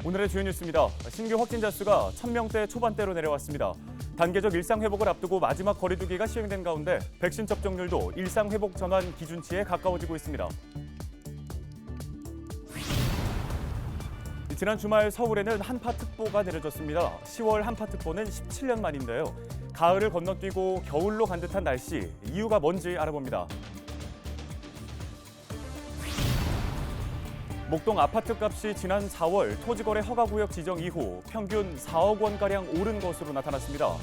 오늘의 주요 뉴스입니다. 신규 확진자 수가 1000명대 초반대로 내려왔습니다. 단계적 일상회복을 앞두고 마지막 거리두기가 시행된 가운데 백신 접종률도 일상회복 전환 기준치에 가까워지고 있습니다. 지난 주말 서울에는 한파특보가 내려졌습니다. 10월 한파특보는 17년 만인데요. 가을을 건너뛰고 겨울로 간 듯한 날씨, 이유가 뭔지 알아봅니다. 목동 아파트 값이 지난 4월 토지거래 허가구역 지정 이후 평균 4억 원가량 오른 것으로 나타났습니다.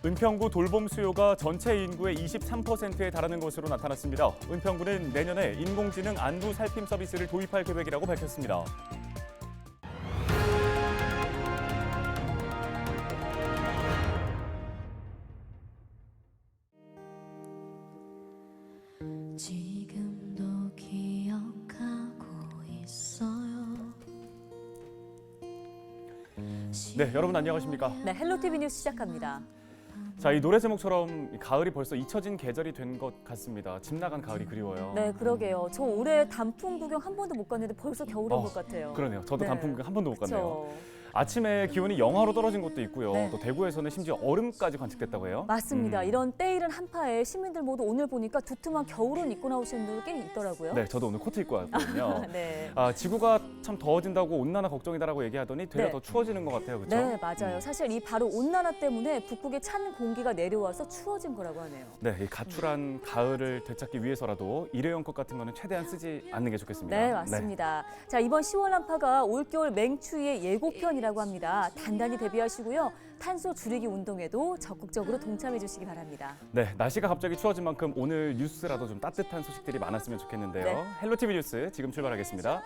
은평구 돌봄 수요가 전체 인구의 23%에 달하는 것으로 나타났습니다. 은평구는 내년에 인공지능 안부 살핌 서비스를 도입할 계획이라고 밝혔습니다. 지금도 기억하고 있어요. 네, 여러분 안녕하십니까? 네, 헬로티비 뉴스 시작합니다. 자, 이 노래 제목처럼 가을이 벌써 잊혀진 계절이 된 것 같습니다. 집 나간 가을이 그리워요. 네, 그러게요. 저 올해 단풍 구경 한 번도 못 갔는데 벌써 겨울인 것 같아요. 그러네요. 저도 네. 단풍 구경 한 번도 못 갔네요. 그쵸. 아침에 기온이 영하로 떨어진 곳도 있고요. 네. 또 대구에서는 심지어 얼음까지 관측됐다고 해요. 맞습니다. 이런 때이른 한파에 시민들 모두 오늘 보니까 두툼한 겨울옷 입고 나오시는 분들 꽤 있더라고요. 네, 저도 오늘 코트 입고 왔거든요. 네. 지구가 참 더워진다고 온난화 걱정이다라고 얘기하더니 되려 네. 더 추워지는 것 같아요. 그렇죠? 네, 맞아요. 사실 이 바로 온난화 때문에 북극의 찬 공기가 내려와서 추워진 거라고 하네요. 네, 이 가출한 가을을 되찾기 위해서라도 일회용컵 같은 거는 최대한 쓰지 않는 게 좋겠습니다. 네, 맞습니다. 자, 이번 10월 한파가 올겨울 맹추위의 예고편이라고 합니다. 단단히 대비하시고요. 탄소 줄이기 운동에도 적극적으로 동참해 주시기 바랍니다. 네, 날씨가 갑자기 추워진 만큼 오늘 뉴스라도 좀 따뜻한 소식들이 많았으면 좋겠는데요. 네. 헬로티비 뉴스 지금 출발하겠습니다.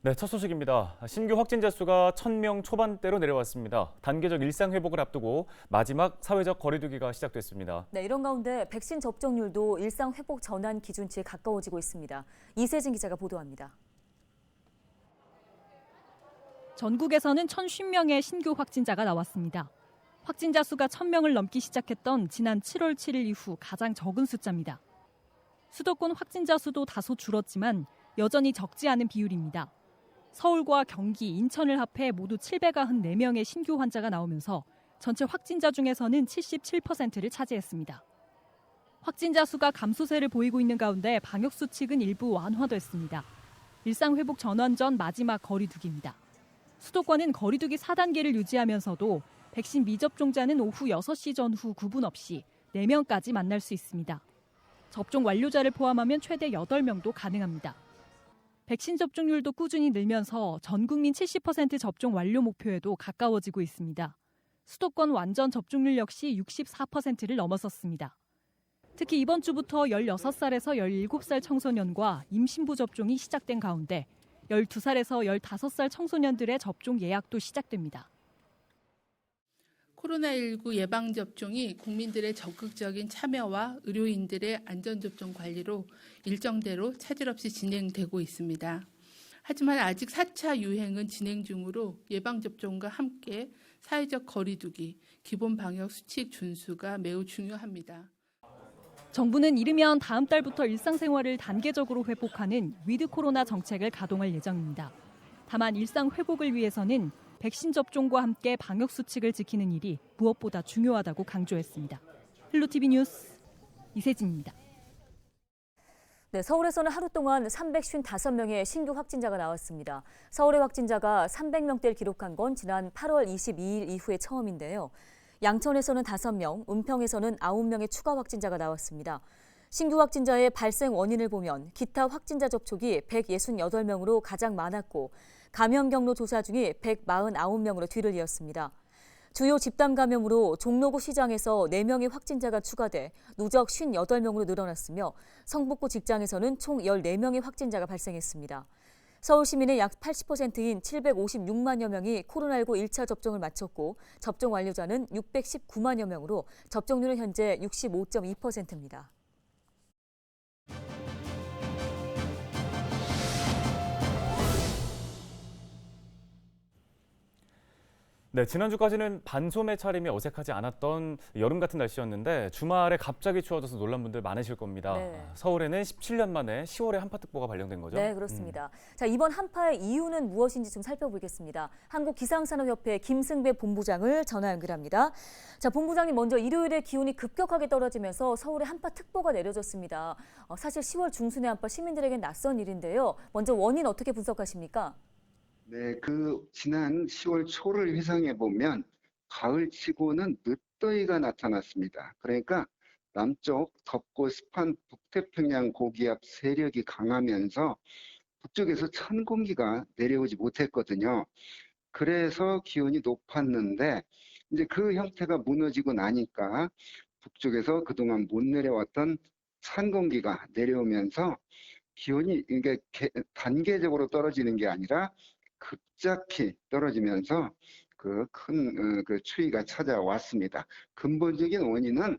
네, 첫 소식입니다. 신규 확진자 수가 1000명 초반대로 내려왔습니다. 단계적 일상 회복을 앞두고 마지막 사회적 거리두기가 시작됐습니다. 네, 이런 가운데 백신 접종률도 일상 회복 전환 기준치에 가까워지고 있습니다. 이세진 기자가 보도합니다. 전국에서는 1,050명의 신규 확진자가 나왔습니다. 확진자 수가 1,000명을 넘기 시작했던 지난 7월 7일 이후 가장 적은 숫자입니다. 수도권 확진자 수도 다소 줄었지만 여전히 적지 않은 비율입니다. 서울과 경기, 인천을 합해 모두 794명의 신규 환자가 나오면서 전체 확진자 중에서는 77%를 차지했습니다. 확진자 수가 감소세를 보이고 있는 가운데 방역 수칙은 일부 완화됐습니다. 일상 회복 전환 전 마지막 거리두기입니다. 수도권은 거리두기 4단계를 유지하면서도 백신 미접종자는 오후 6시 전후 구분 없이 4명까지 만날 수 있습니다. 접종 완료자를 포함하면 최대 8명도 가능합니다. 백신 접종률도 꾸준히 늘면서 전 국민 70% 접종 완료 목표에도 가까워지고 있습니다. 수도권 완전 접종률 역시 64%를 넘어섰습니다. 특히 이번 주부터 16살에서 17살 청소년과 임신부 접종이 시작된 가운데 12살에서 15살 청소년들의 접종 예약도 시작됩니다. 코로나19 예방접종이 국민들의 적극적인 참여와 의료인들의 안전접종 관리로 일정대로 차질 없이 진행되고 있습니다. 하지만 아직 4차 유행은 진행 중으로 예방접종과 함께 사회적 거리두기, 기본 방역 수칙 준수가 매우 중요합니다. 정부는 이르면 다음 달부터 일상생활을 단계적으로 회복하는 위드 코로나 정책을 가동할 예정입니다. 다만 일상 회복을 위해서는 백신 접종과 함께 방역 수칙을 지키는 일이 무엇보다 중요하다고 강조했습니다. 헬로티비 뉴스 이세진입니다. 네, 서울에서는 하루 동안 355명의 신규 확진자가 나왔습니다. 서울의 확진자가 300명대를 기록한 건 지난 8월 22일 이후에 처음인데요. 양천에서는 5명, 은평에서는 9명의 추가 확진자가 나왔습니다. 신규 확진자의 발생 원인을 보면 기타 확진자 접촉이 168명으로 가장 많았고 감염 경로 조사 중이 149명으로 뒤를 이었습니다. 주요 집단 감염으로 종로구 시장에서 4명의 확진자가 추가돼 누적 58명으로 늘어났으며 성북구 직장에서는 총 14명의 확진자가 발생했습니다. 서울 시민의 약 80%인 756만여 명이 코로나19 1차 접종을 마쳤고 접종 완료자는 619만여 명으로 접종률은 현재 65.2%입니다. 네, 지난주까지는 반소매 차림이 어색하지 않았던 여름 같은 날씨였는데 주말에 갑자기 추워져서 놀란 분들 많으실 겁니다. 네. 서울에는 17년 만에 10월에 한파특보가 발령된 거죠? 네, 그렇습니다. 자, 이번 한파의 이유는 무엇인지 좀 살펴보겠습니다. 한국기상산업협회 김승배 본부장을 전화 연결합니다. 자, 본부장님 먼저 일요일에 기온이 급격하게 떨어지면서 서울에 한파특보가 내려졌습니다. 사실 10월 중순의 한파 시민들에겐 낯선 일인데요. 먼저 원인 어떻게 분석하십니까? 네, 지난 10월 초를 회상해 보면 가을치고는 늦더위가 나타났습니다. 그러니까 남쪽 덥고 습한 북태평양 고기압 세력이 강하면서 북쪽에서 찬 공기가 내려오지 못했거든요. 그래서 기온이 높았는데 이제 그 형태가 무너지고 나니까 북쪽에서 그동안 못 내려왔던 찬 공기가 내려오면서 기온이 이게 단계적으로 떨어지는 게 아니라 급작히 떨어지면서 그 추위가 찾아왔습니다. 근본적인 원인은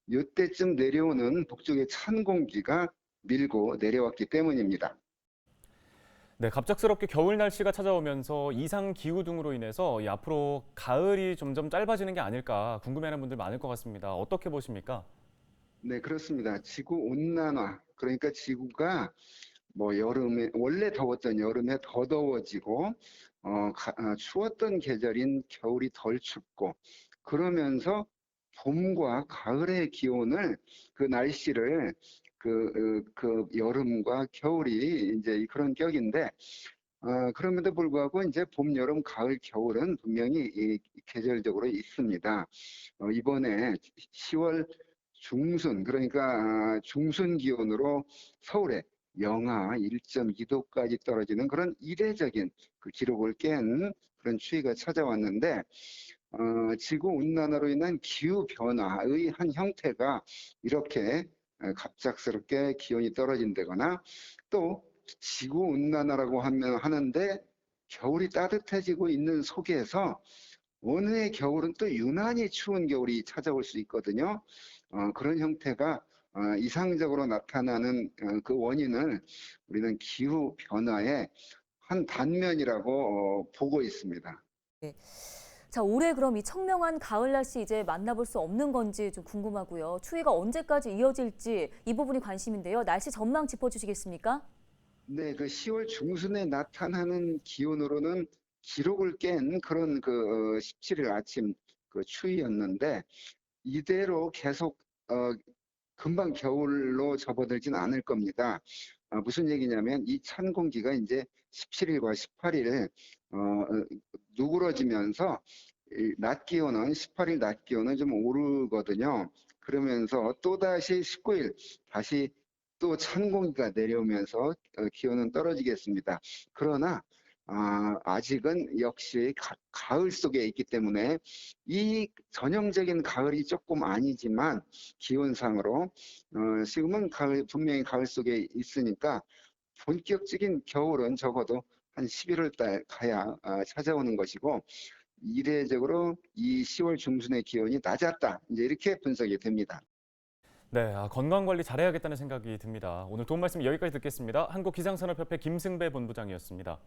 이때쯤 내려오는 북쪽의 찬 공기가 밀고 내려왔기 때문입니다. 네, 갑작스럽게 겨울 날씨가 찾아오면서 이상 기후 등으로 인해서 앞으로 가을이 점점 짧아지는 게 아닐까 궁금해하는 분들 많을 것 같습니다. 어떻게 보십니까? 네, 그렇습니다. 지구 온난화, 그러니까 지구가 여름에 원래 더웠던 여름에 더 더워지고 추웠던 계절인 겨울이 덜 춥고 그러면서 봄과 가을의 기온을 그 날씨를 그 여름과 겨울이 이제 그런 격인데 그럼에도 불구하고 이제 봄, 여름, 가을, 겨울은 분명히 계절적으로 있습니다. 이번에 10월 중순 그러니까 중순 기온으로 서울에 영하 1.2도까지 떨어지는 그런 이례적인 그 기록을 깬 그런 추위가 찾아왔는데 지구 온난화로 인한 기후 변화의 한 형태가 이렇게 갑작스럽게 기온이 떨어진다거나 또 지구 온난화라고 하는데 겨울이 따뜻해지고 있는 속에서 어느 해 겨울은 또 유난히 추운 겨울이 찾아올 수 있거든요. 그런 형태가 이상적으로 나타나는 그 원인을 우리는 기후 변화의 한 단면이라고 보고 있습니다. 자, 올해 그럼 이 청명한 가을 날씨 이제 만나볼 수 없는 건지 좀 궁금하고요. 추위가 언제까지 이어질지 이 부분이 관심인데요. 날씨 전망 짚어주시겠습니까? 네, 그 10월 중순에 나타나는 기온으로는 기록을 깬 그런 17일 아침 그 추위였는데 이대로 계속 금방 겨울로 접어들진 않을 겁니다. 무슨 얘기냐면 이 찬 공기가 이제 17일과 18일 누그러지면서 낮 기온은 18일 낮 기온은 좀 오르거든요. 그러면서 또다시 19일 다시 또 찬 공기가 내려오면서 기온은 떨어지겠습니다. 그러나 아직은 역시 가을 속에 있기 때문에 이 전형적인 가을이 조금 아니지만 기온상으로 지금은 분명히 가을 속에 있으니까 본격적인 겨울은 적어도 한 11월 달 가야 찾아오는 것이고 이례적으로 이 10월 중순의 기온이 낮았다. 이제 이렇게 분석이 됩니다. 네, 건강 관리 잘해야겠다는 생각이 듭니다. 오늘 도움 말씀 여기까지 듣겠습니다. 한국기상산업협회 김승배 본부장이었습니다.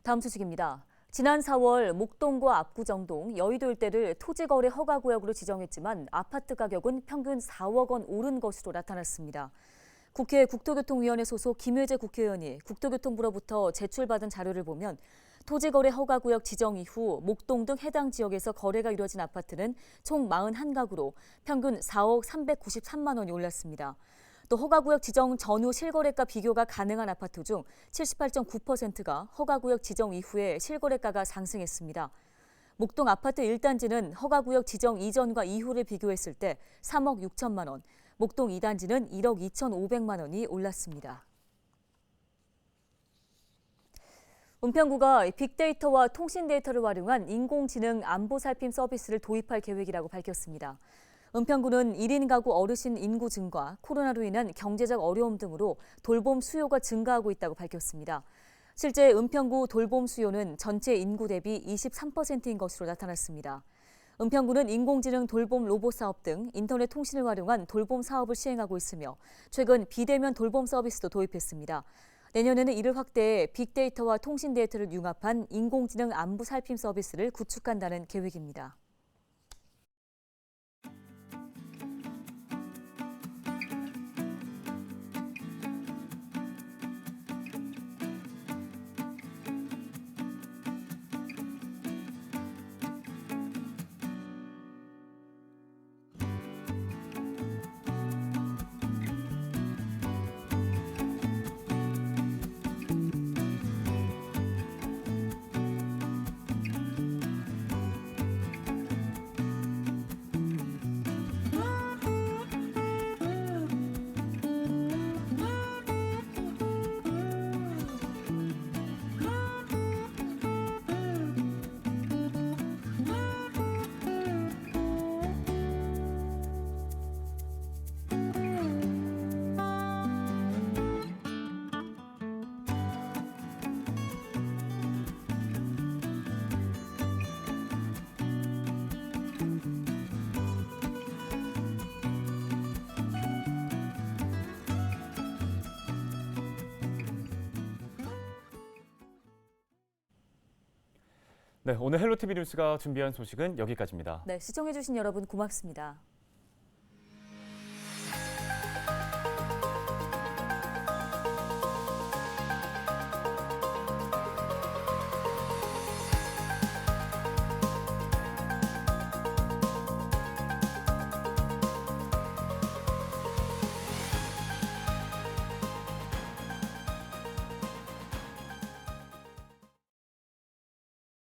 다음 소식입니다. 지난 4월 목동과 압구정동, 여의도 일대를 토지거래 허가구역으로 지정했지만 아파트 가격은 평균 4억 원 오른 것으로 나타났습니다. 국회 국토교통위원회 소속 김회재 국회의원이 국토교통부로부터 제출받은 자료를 보면 토지거래 허가구역 지정 이후 목동 등 해당 지역에서 거래가 이뤄진 아파트는 총 41가구로 평균 4억 393만 원이 올랐습니다. 또 허가구역 지정 전후 실거래가 비교가 가능한 아파트 중 78.9%가 허가구역 지정 이후에 실거래가가 상승했습니다. 목동 아파트 1단지는 허가구역 지정 이전과 이후를 비교했을 때 3억 6천만 원, 목동 2단지는 1억 2,500만 원이 올랐습니다. 은평구가 빅데이터와 통신 데이터를 활용한 인공지능 안보살핌 서비스를 도입할 계획이라고 밝혔습니다. 은평구는 1인 가구 어르신 인구 증가, 코로나로 인한 경제적 어려움 등으로 돌봄 수요가 증가하고 있다고 밝혔습니다. 실제 은평구 돌봄 수요는 전체 인구 대비 23%인 것으로 나타났습니다. 은평구는 인공지능 돌봄 로봇 사업 등 인터넷 통신을 활용한 돌봄 사업을 시행하고 있으며 최근 비대면 돌봄 서비스도 도입했습니다. 내년에는 이를 확대해 빅데이터와 통신 데이터를 융합한 인공지능 안부 살핌 서비스를 구축한다는 계획입니다. 네, 오늘 헬로티비 뉴스가 준비한 소식은 여기까지입니다. 네, 시청해주신 여러분 고맙습니다.